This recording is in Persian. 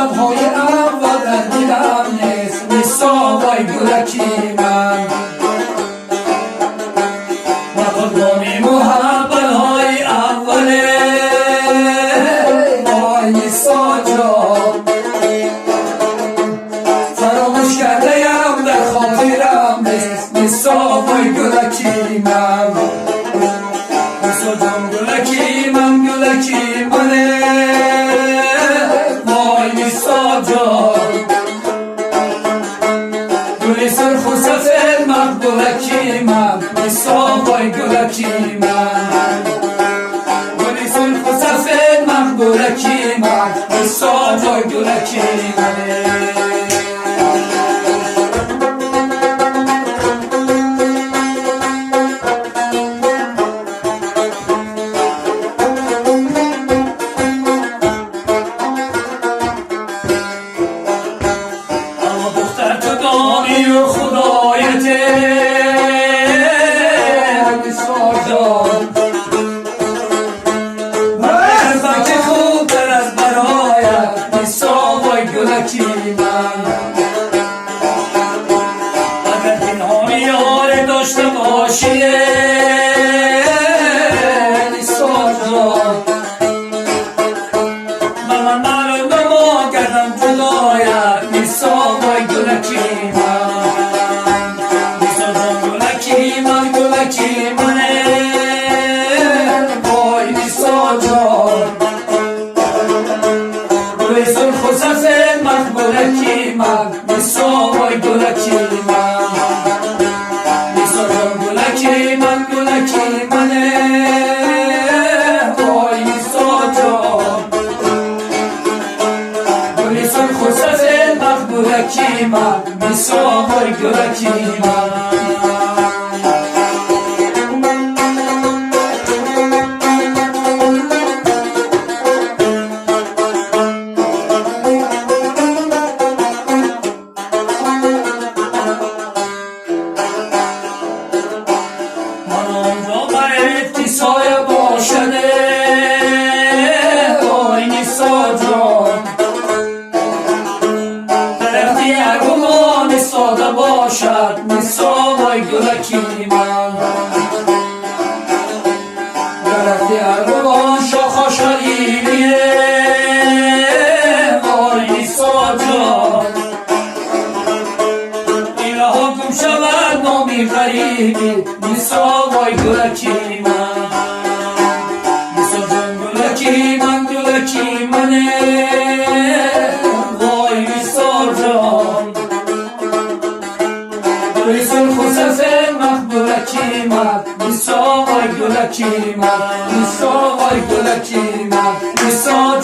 شب‌های اول در دلم نیست میسا وای گلکی من و قدامی محبت‌های اوله وای میسا جان فراموش کرده‌ام در خاطرم نیست میسا وای گلکی من میسا جان گلکی من گلکی منه وای میسا جان گلی سرخ و سفید من گلکی من میسا وای گلکی من گلی سرخ و سفید من گلکی من میسا وای گلکی منه گلکی من اگر پنهان یار داشته باشی میسا جان من معلوم ما کردم جدایت میسا وای گلکی من میسا جان گلکی من گلکی منه وای میسا جان گلی سرخ و سفید من گلکی من میسا وای گلکی من میسا جان گلکی من گلکی منه وای میسا جان گلی سرخ و سفید من گلکی من میسا وای گلکی من سایه باشده وای میسا جان درختی ارغوان ساده باشد میسا وای گلکی من درختی ارغوان شاخ شلیلیه وای میسا جان ایرها گم شود نامی غریبی میسا وای گلکی من من گلکی منه وای میسا جان گلی سرخ و سفید من گلکی من میسا وای گلکی من میسا وای گلکی من میسا